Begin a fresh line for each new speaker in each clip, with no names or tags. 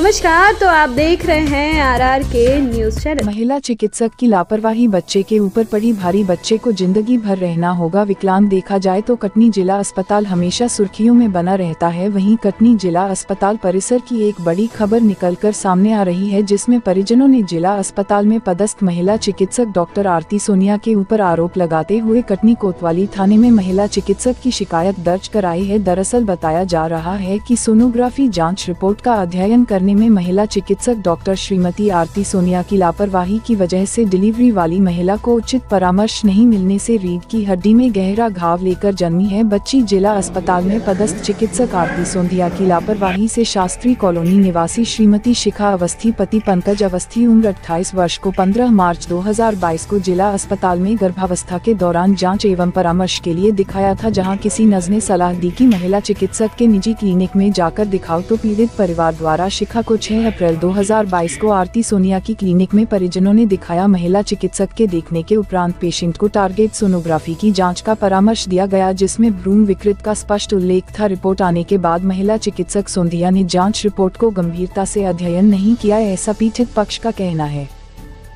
नमस्कार, तो आप देख रहे हैं आरआर के न्यूज चैनल।
महिला चिकित्सक की लापरवाही, बच्चे के ऊपर पड़ी भारी, बच्चे को जिंदगी भर रहना होगा विकलांग। देखा जाए तो कटनी जिला अस्पताल हमेशा सुर्खियों में बना रहता है। वहीं कटनी जिला अस्पताल परिसर की एक बड़ी खबर निकलकर सामने आ रही है, जिसमें परिजनों ने जिला अस्पताल में पदस्थ महिला चिकित्सक डॉक्टर आरती सोनिया के ऊपर आरोप लगाते हुए कटनी कोतवाली थाने में महिला चिकित्सक की शिकायत दर्ज कराई है। दरअसल बताया जा रहा है कि सोनोग्राफी जाँच रिपोर्ट का अध्ययन करने में महिला चिकित्सक डॉक्टर श्रीमती आरती सोनिया की लापरवाही की वजह से डिलीवरी वाली महिला को उचित परामर्श नहीं मिलने से रीढ़ की हड्डी में गहरा घाव लेकर जन्मी है बच्ची। जिला अस्पताल में पदस्थ चिकित्सक आरती सोनिया की लापरवाही से शास्त्री कॉलोनी निवासी श्रीमती शिखा अवस्थी, पति पंकज अवस्थी, उम्र 28 वर्ष को 15 मार्च 2022 को जिला अस्पताल में गर्भावस्था के दौरान जाँच एवं परामर्श के लिए दिखाया था, जहाँ किसी नर्स ने सलाह दी कि महिला चिकित्सक के निजी क्लिनिक में जाकर दिखाओ। तो पीड़ित परिवार द्वारा शिखा को 6 अप्रैल 2022 को आरती सोनिया की क्लिनिक में परिजनों ने दिखाया। महिला चिकित्सक के देखने के उपरांत पेशेंट को टारगेट सोनोग्राफी की जांच का परामर्श दिया गया, जिसमें भ्रूण विकृत का स्पष्ट उल्लेख था। रिपोर्ट आने के बाद महिला चिकित्सक सोनिया ने जांच रिपोर्ट को गंभीरता से अध्ययन नहीं किया, ऐसा पीड़ित पक्ष का कहना है।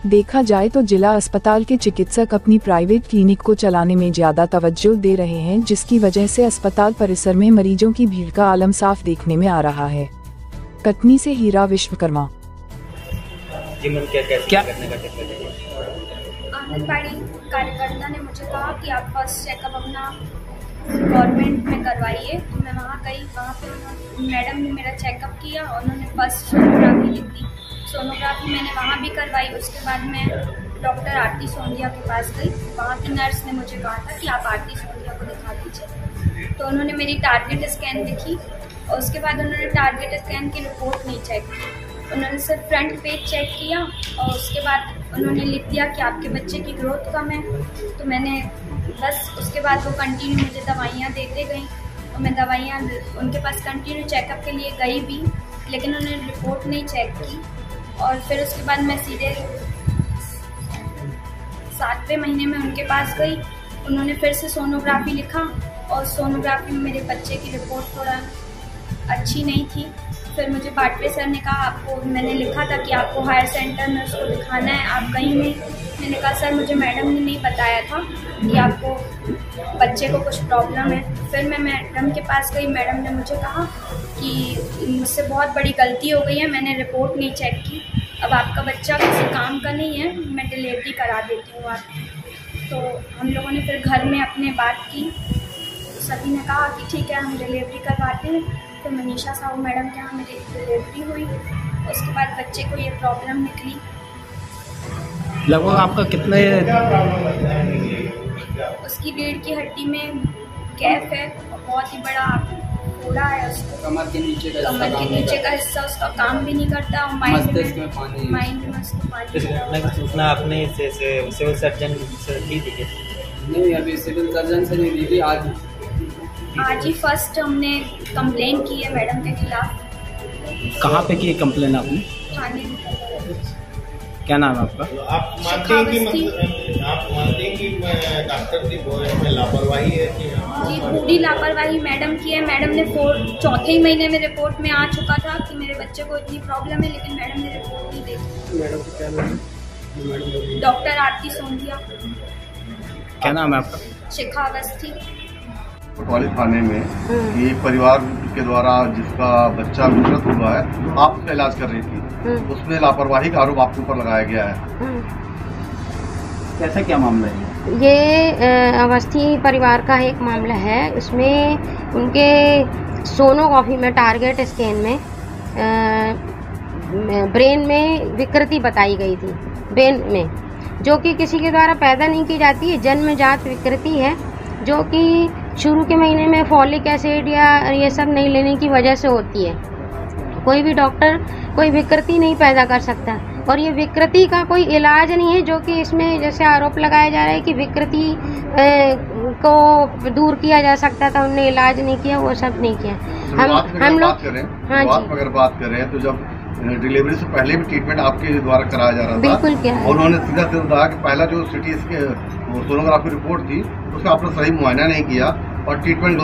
देखा जाए तो जिला अस्पताल के चिकित्सक अपनी प्राइवेट क्लिनिक को चलाने में ज्यादा तवज्जो दे रहे हैं, जिसकी वजह से अस्पताल परिसर में मरीजों की भीड़ का आलम साफ देखने में आ रहा है। कटनी से हीरा विश्वकर्मा।
क्या
आंगनबाड़ी कार्यकर्ता ने मुझे कहा कि आप फर्स्ट चेकअप अपना गवर्नमेंट में करवाइए, तो मैं वहाँ गई। वहाँ पे मैडम ने मेरा चेकअप किया और उन्होंने फर्स्ट सोनोग्राफी लिख दी। सोनोग्राफी मैंने वहाँ भी करवाई। उसके बाद मैं डॉक्टर आरती सोनिया के पास गई। वहाँ की नर्स ने मुझे कहा था कि आप आरती सोनिया को दिखा दीजिए। तो उन्होंने मेरी टारगेट स्कैन देखी और उसके बाद उन्होंने टारगेट स्कैन की रिपोर्ट नहीं चेक की। उन्होंने सिर्फ फ्रंट पेज चेक किया और उसके बाद उन्होंने लिख दिया कि आपके बच्चे की ग्रोथ कम है। तो मैंने बस उसके बाद वो कंटिन्यू मुझे दवाइयाँ देते गई और मैं दवाइयाँ उनके पास कंटिन्यू चेकअप के लिए गई भी, लेकिन उन्होंने रिपोर्ट नहीं चेक की। और फिर उसके बाद मैं सीधे 7वें महीने में उनके पास गई। उन्होंने फिर से सोनोग्राफी लिखा और सोनोग्राफी में मेरे बच्चे की रिपोर्ट थोड़ा अच्छी नहीं थी। फिर मुझे पाटवे सर ने कहा, आपको मैंने लिखा था कि आपको हायर सेंटर नर्स को दिखाना है, आप गई नहीं। मैंने कहा सर मुझे मैडम ने नहीं बताया था कि आपको बच्चे को कुछ प्रॉब्लम है। फिर मैं मैडम के पास गई। मैडम ने मुझे कहा कि मुझसे बहुत बड़ी गलती हो गई है, मैंने रिपोर्ट नहीं चेक की। अब आपका बच्चा किसी काम का नहीं है, मैं डिलीवरी करा देती हूँ आप। तो हम लोगों ने फिर घर में अपने बात की। सभी ने कहा कि ठीक है हम डिलीवरी करवाते हैं। तो मनीषा साहू मैडम के यहाँ मेरी डिलीवरी हुई। उसके बाद बच्चे को ये प्रॉब्लम निकली।
लगभग आपका कितने?
उसकी रीढ़ की हड्डी में गैप है, बहुत ही बड़ा फोड़ा है। उसको कमर के नीचे का हिस्सा उसका काम भी नहीं करता और माइंड में उसको पानी।
सूचना आपने सिविल सर्जन से दी थी?
नहीं, अभी सिविल सर्जन से नहीं दी थी।
आज ही फर्स्ट हमने कंप्लेन की है मैडम के खिलाफ।
कहाँ पे की कंप्लेन आपने?
थाने।
क्या नाम है आपका?
आप मानते हैं कि डॉक्टर की लापरवाही है कि?
जी, पूरी लापरवाही मैडम की है। मैडम ने 4थे महीने में रिपोर्ट में आ चुका था कि मेरे बच्चे को इतनी प्रॉब्लम है, लेकिन मैडम ने रिपोर्ट नहीं देखी।
मैडम को क्या नाम है?
डॉक्टर आरती सोनिया।
क्या नाम है आपका?
शिखा अवस्थी।
कोतवाली थाने में कि परिवार के द्वारा जिसका बच्चा विकृत हुआ है, आप उसका इलाज कर रही थी, उसमें लापरवाही का आरोप आपके ऊपर लगाया गया है।
कैसा क्या मामला है?
ये अवस्थी परिवार का एक मामला है। उसमें उनके सोनोग्राफी में टारगेट स्कैन में ब्रेन में विकृति बताई गई थी, ब्रेन में, जो कि किसी के द्वारा पैदा नहीं की जाती है, जन्मजात विकृति है, जो कि शुरू के महीने में फॉलिक एसिड या ये सब नहीं लेने की वजह से होती है। कोई भी डॉक्टर कोई विकृति नहीं पैदा कर सकता और ये विकृति का कोई इलाज नहीं है, जो कि इसमें जैसे आरोप लगाया जा रहा है कि विकृति को दूर किया जा सकता था, उन्होंने इलाज नहीं किया, वो सब नहीं किया। हम लोग हाँ जी,
अगर बात करें तो जब डिलीवरी से पहले भी ट्रीटमेंट आपके द्वारा कराया जा रहा था,
बिल्कुल क्या
उन्होंने सीधा कहा कि पहला जो सिटी सोनोग्राफी रिपोर्ट थी उसका आपने सही मुआयना नहीं किया, और ट्रीटमेंट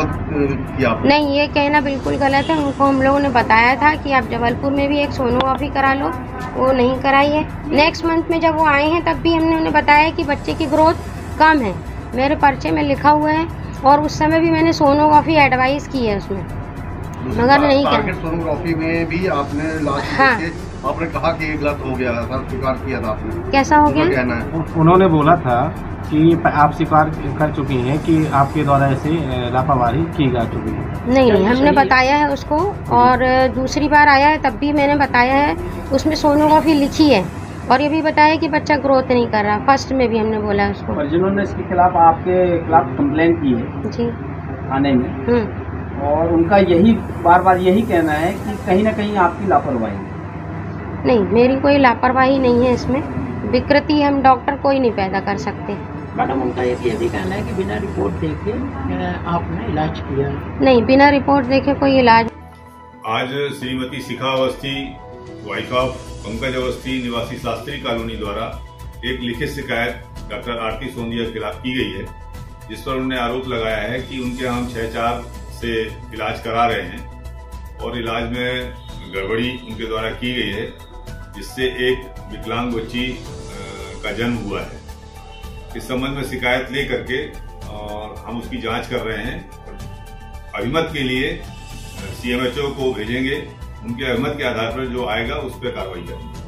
किया आपने?
नहीं, ये कहना बिल्कुल गलत है। उनको हम लोगों ने बताया था कि आप जबलपुर में भी एक सोनोग्राफी करा लो, वो नहीं कराई है। नेक्स्ट मंथ में जब वो आए हैं तब भी हमने उन्हें बताया कि बच्चे की ग्रोथ कम है, मेरे पर्चे में लिखा हुआ है, और उस समय भी मैंने सोनोग्राफी एडवाइस की है उसमें, मगर नहीं
टारगेट सोनोग्राफी में भी आपने लास्ट
हाँ।
आपने कहा कि गलत हो गया था, स्वीकार किया था आपने।
कैसा हो गया?
कहना है
उन्होंने बोला था कि आप स्वीकार कर चुकी हैं कि आपके द्वारा ऐसे लापरवाही की जा चुकी है।
नहीं, हमने बताया है उसको, और दूसरी बार आया है तब भी मैंने बताया है, उसमें सोनोग्राफी लिखी है, और ये भी बताया कि बच्चा ग्रोथ नहीं कर रहा। फर्स्ट में भी हमने बोला है उसको।
और जिन्होंने इसके खिलाफ आपके खिलाफ कंप्लेन की है
जी
थाने में, और उनका यही बार बार यही कहना है कि कहीं ना कहीं आपकी लापरवाही है।
नहीं, मेरी कोई लापरवाही नहीं है इसमें। विकृति हम डॉक्टर कोई नहीं पैदा कर सकते।
मैडम, उनका ये भी कहना है कि बिना रिपोर्ट देखे आपने इलाज किया है।
नहीं, बिना रिपोर्ट देखे कोई इलाज।
आज श्रीमती शिखा अवस्थी, वाइफ ऑफ पंकज अवस्थी, निवासी शास्त्री कॉलोनी द्वारा एक लिखित शिकायत डॉक्टर आरती सोंदिया के खिलाफ की गई है, जिस पर उन्होंने आरोप लगाया है कि उनके हम 6-4 से इलाज करा रहे हैं और इलाज में गड़बड़ी उनके द्वारा की गई है, जिससे एक विकलांग बच्ची का जन्म हुआ है। इस संबंध में शिकायत ले करके और हम उसकी जांच कर रहे हैं। अभिमत के लिए CMHO को भेजेंगे, उनके अभिमत के आधार पर जो आएगा उस पर कार्रवाई करेंगे।